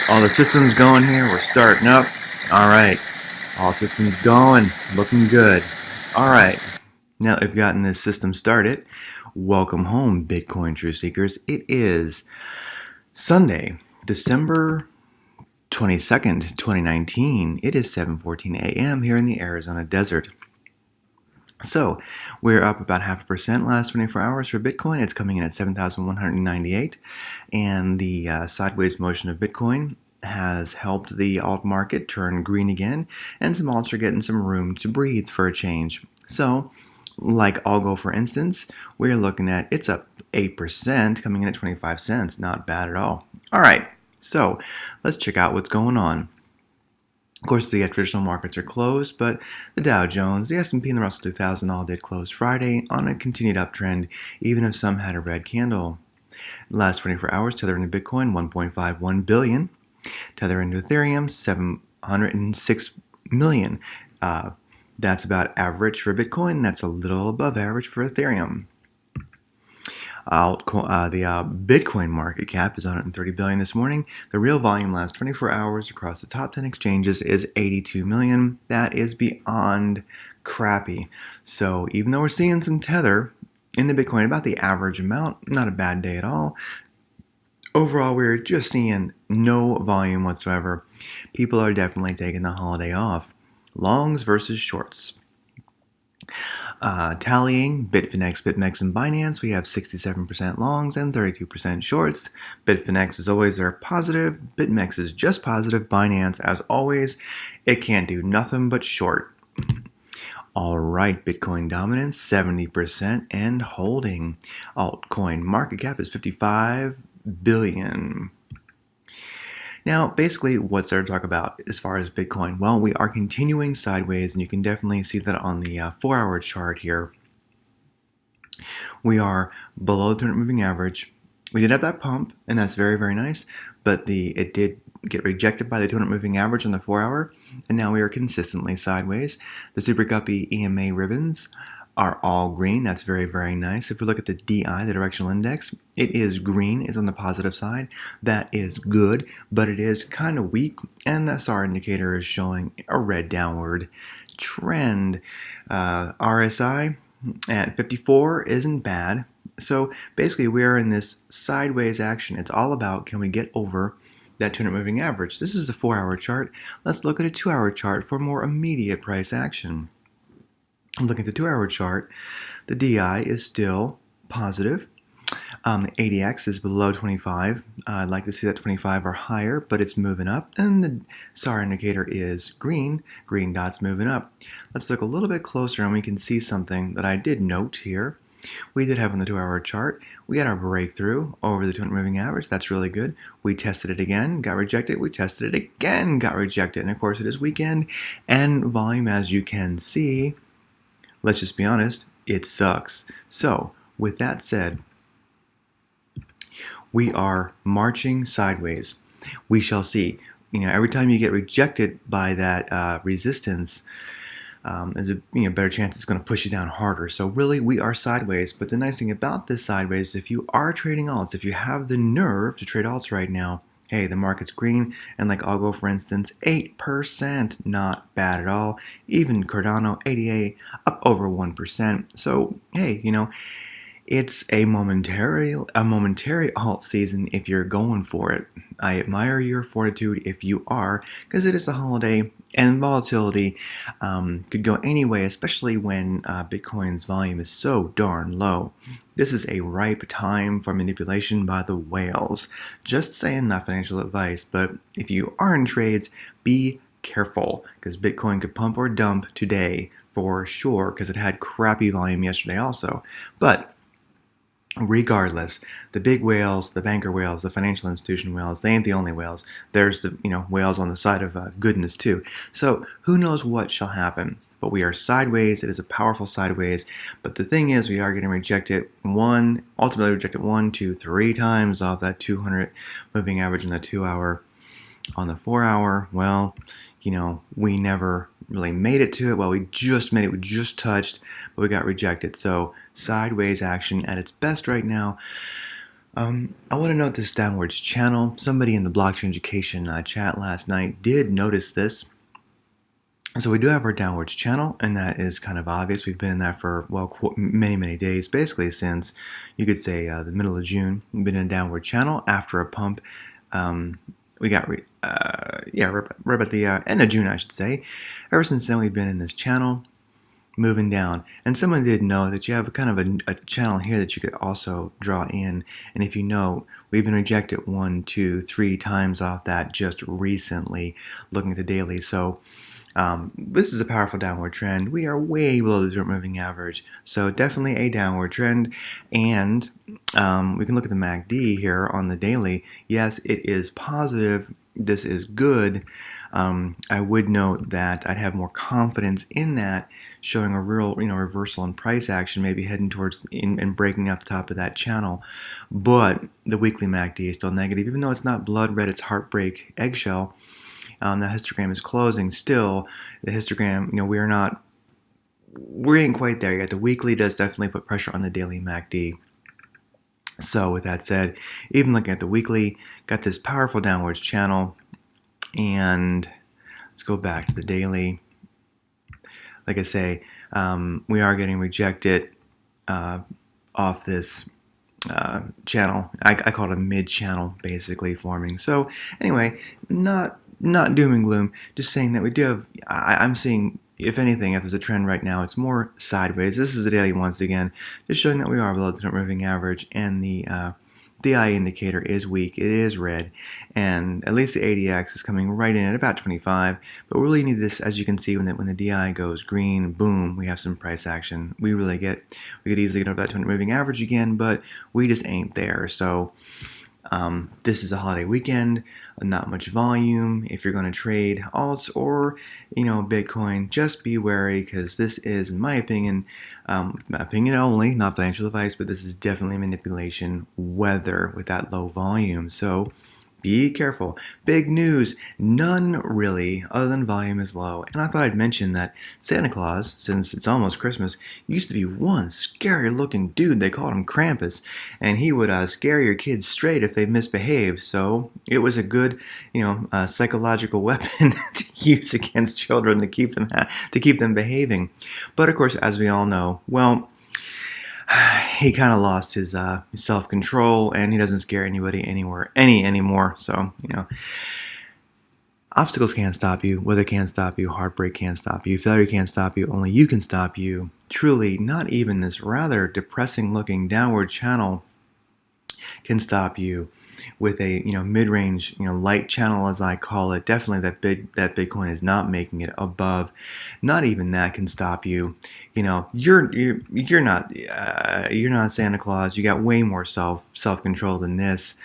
All the systems going here. We're starting up. All right. All systems going. Looking good. All right. Now that we've gotten this system started, welcome home, Bitcoin Truth Seekers. It is Sunday, December 22nd, 2019. It is 7:14 a.m. here in the Arizona desert. So we're up about 0.5% last 24 hours for Bitcoin. It's coming in at 7,198, and the sideways motion of Bitcoin has helped the alt market turn green again, and some alts are getting some room to breathe for a change. So, like Algo, for instance, we're looking at it's up 8%, coming in at 25 cents. Not bad at all. All right, so let's check out what's going on. Of course, the traditional markets are closed, but the Dow Jones, the S&P, and the Russell 2000 all did close Friday on a continued uptrend, even if some had a red candle. Last 24 hours, Tether into Bitcoin, 1.51 billion. Tether into Ethereum, 706 million. That's about average for Bitcoin. That's a little above average for Ethereum. The Bitcoin market cap is 130 billion this morning. The real volume last 24 hours across the top 10 exchanges is 82 million. That is beyond crappy. So even though we're seeing some tether in the Bitcoin, about the average amount, not a bad day at all. Overall, we're just seeing no volume whatsoever. People are definitely taking the holiday off. Longs versus shorts. Tallying Bitfinex, BitMEX, and Binance, we have 67% longs and 32% shorts. Bitfinex is always there positive. BitMEX is just positive. Binance, as always, it can't do nothing but short. All right, Bitcoin dominance 70% and holding. Altcoin market cap is 55 billion. Now, basically, what's there to talk about as far as Bitcoin? Well, we are continuing sideways, and you can definitely see that on the 4-hour chart here. We are below the 200 moving average. We did have that pump, and that's very, very nice, but it did get rejected by the 200 moving average on the 4-hour, and now we are consistently sideways. The super guppy EMA ribbons are all green. That's very, very nice. If we look at the DI, the directional index, it is green. It's on the positive side. That is good, but it is kind of weak, and the SR indicator is showing a red downward trend. RSI at 54 isn't bad. So basically, we are in this sideways action. It's all about, can we get over that 200 moving average? This is the 4-hour chart. Let's look at a 2-hour chart for more immediate price action. Looking at the 2-hour chart, the DI is still positive. The ADX is below 25. I'd like to see that 25 or higher, but it's moving up. And the SAR indicator is green. Green dot's moving up. Let's look a little bit closer and we can see something that I did note here. We did have on the 2-hour chart, we had our breakthrough over the 200 moving average. That's really good. We tested it again, got rejected. We tested it again, got rejected. And of course, it is weekend. And volume, as you can see, let's just be honest, it sucks. So, with that said, we are marching sideways. We shall see. Every time you get rejected by that resistance, there's a better chance it's going to push you down harder. So really, we are sideways. But the nice thing about this sideways, if you are trading alts, if you have the nerve to trade alts right now, hey, the market's green, and like Algo, for instance, 8%, not bad at all. Even Cardano, 88, up over 1%. So, hey, it's a momentary alt season if you're going for it. I admire your fortitude if you are, because it is the holiday, and volatility could go any way, especially when Bitcoin's volume is so darn low. This is a ripe time for manipulation by the whales. Just saying, not financial advice, but if you are in trades, be careful, because Bitcoin could pump or dump today for sure, because it had crappy volume yesterday also. But regardless, the big whales, the banker whales, the financial institution whales, they ain't the only whales. There's the whales on the side of goodness too. So who knows what shall happen? But we are sideways. It is a powerful sideways. But the thing is, we are getting ultimately rejected 1, 2, 3 times off that 200 moving average in the 2-hour. On the 4-hour, well, we never really made it to it. Well, we just made it. We just touched, but we got rejected. So sideways action at its best right now. I want to note this downwards channel. Somebody in the blockchain education chat last night did notice this. So we do have our downwards channel, and that is kind of obvious. We've been in that for, well, many days, basically since, you could say, the middle of June. We've been in a downward channel after a pump. We got, right about the end of June, I should say. Ever since then, we've been in this channel, moving down. And someone did know that you have a kind of a channel here that you could also draw in. And if you know, we've been rejected 1, 2, 3 times off that just recently, looking at the daily. So this is a powerful downward trend. We are way below the moving average, so definitely a downward trend. And we can look at the MACD here on the daily. Yes, it is positive. This is good. I would note that I'd have more confidence in that, showing a real, reversal in price action, maybe heading towards and breaking out the top of that channel. But the weekly MACD is still negative, even though it's not blood red, it's heartbreak eggshell. The histogram is closing still. The histogram, we ain't quite there yet. The weekly does definitely put pressure on the daily MACD. So with that said, even looking at the weekly, got this powerful downwards channel. And let's go back to the daily. Like I say, we are getting rejected off this channel. I call it a mid-channel basically forming. So anyway, not doom and gloom, just saying that we do have, I'm seeing, if anything, if there's a trend right now, it's more sideways. This is the daily once again, just showing that we are below the moving average, and the DI indicator is weak. It is red, and at least the ADX is coming right in at about 25, but we really need this, as you can see, when the DI goes green, boom, we have some price action. We could easily get over that 200 moving average again, but we just ain't there. So this is a holiday weekend, not much volume. If you're going to trade alts or Bitcoin, just be wary, because this is, in my opinion only, not financial advice, but this is definitely manipulation weather with that low volume. So be careful. Big news, none really, other than volume is low. And I thought I'd mention that Santa Claus, since it's almost Christmas, used to be one scary looking dude. They called him Krampus, and he would scare your kids straight if they misbehaved. So it was a good, psychological weapon to use against children to keep them behaving. But of course, as we all know, well, he kind of lost his self-control, and he doesn't scare anybody anymore. So, obstacles can't stop you, weather can't stop you, heartbreak can't stop you, failure can't stop you, only you can stop you. Truly, not even this rather depressing-looking downward channel can stop you. With a mid-range light channel, as I call it, definitely that Bitcoin is not making it above. Not even that can stop you. You're not Santa Claus. You got way more self-control than this.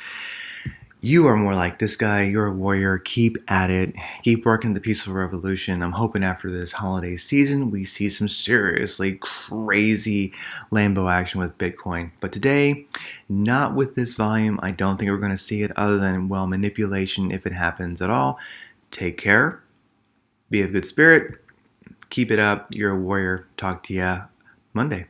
You are more like this guy. You're a warrior. Keep at it. Keep working the peaceful revolution. I'm hoping after this holiday season we see some seriously crazy Lambo action with Bitcoin. But today, not with this volume. I don't think we're going to see it, other than, well, manipulation if it happens at all. Take care. Be of good spirit. Keep it up. You're a warrior. Talk to ya Monday.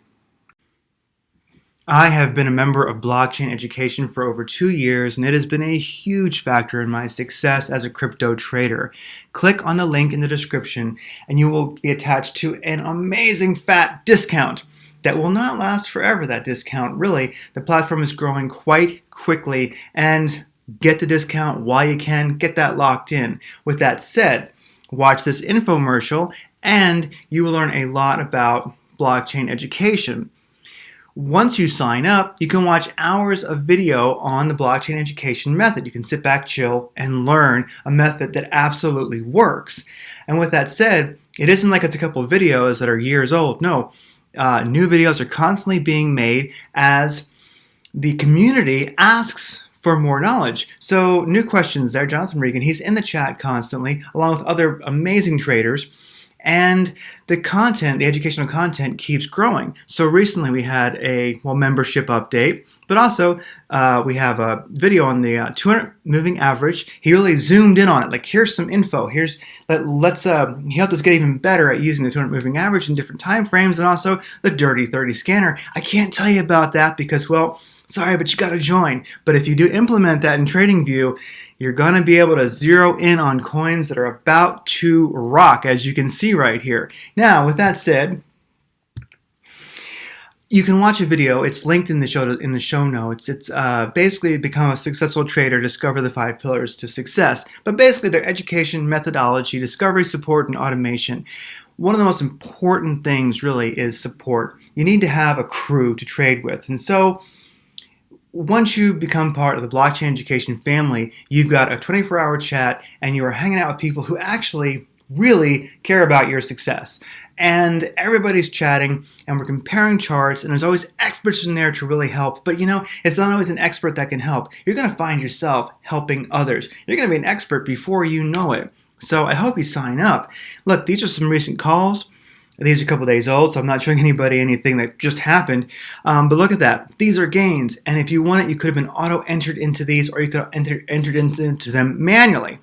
I have been a member of blockchain education for over 2 years, and it has been a huge factor in my success as a crypto trader. Click on the link in the description and you will be attached to an amazing fat discount that will not last forever, that discount. Really, the platform is growing quite quickly, and get the discount while you can. Get that locked in. With that said, watch this infomercial and you will learn a lot about blockchain education. Once you sign up, you can watch hours of video on the blockchain education method. You can sit back, chill, and learn a method that absolutely works. And with that said, it isn't like it's a couple of videos that are years old. No, new videos are constantly being made as the community asks for more knowledge. So new questions there. Jonathan Regan, he's in the chat constantly, along with other amazing traders. And the content, the educational content, keeps growing. So recently we had a membership update, but also we have a video on the 200 moving average. He really zoomed in on it. Like, here's some info. He helped us get even better at using the 200 moving average in different time frames, and also the dirty 30 scanner. I can't tell you about that because, well, sorry, but you got to join. But if you do implement that in TradingView, you're going to be able to zero in on coins that are about to rock, as you can see right here. Now, with that said, you can watch a video. It's linked in the show notes. It's basically become a successful trader, discover the 5 pillars to success. But basically, their education, methodology, discovery, support, and automation. One of the most important things really is support. You need to have a crew to trade with. And so once you become part of the blockchain education family, you've got a 24-hour chat and you are hanging out with people who actually really care about your success. And everybody's chatting and we're comparing charts, and there's always experts in there to really help. But it's not always an expert that can help. You're going to find yourself helping others. You're going to be an expert before you know it. So I hope you sign up. Look, these are some recent calls. These are a couple days old, so I'm not showing anybody anything that just happened. But look at that. These are gains. And if you want it, you could have been auto-entered into these, or you could have entered into them manually.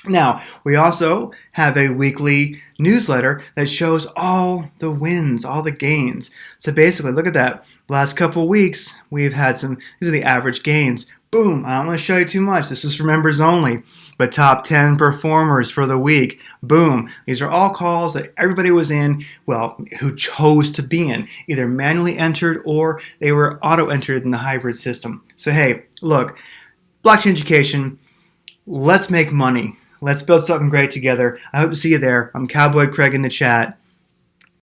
Now, we also have a weekly newsletter that shows all the wins, all the gains. So basically, look at that. The last couple of weeks, we've had these are the average gains. Boom, I don't want to show you too much. This is for members only. But top 10 performers for the week. Boom. These are all calls that everybody was in, who chose to be in. Either manually entered or they were auto-entered in the hybrid system. So hey, look, blockchain education, let's make money. Let's build something great together. I hope to see you there. I'm Cowboy Craig in the chat.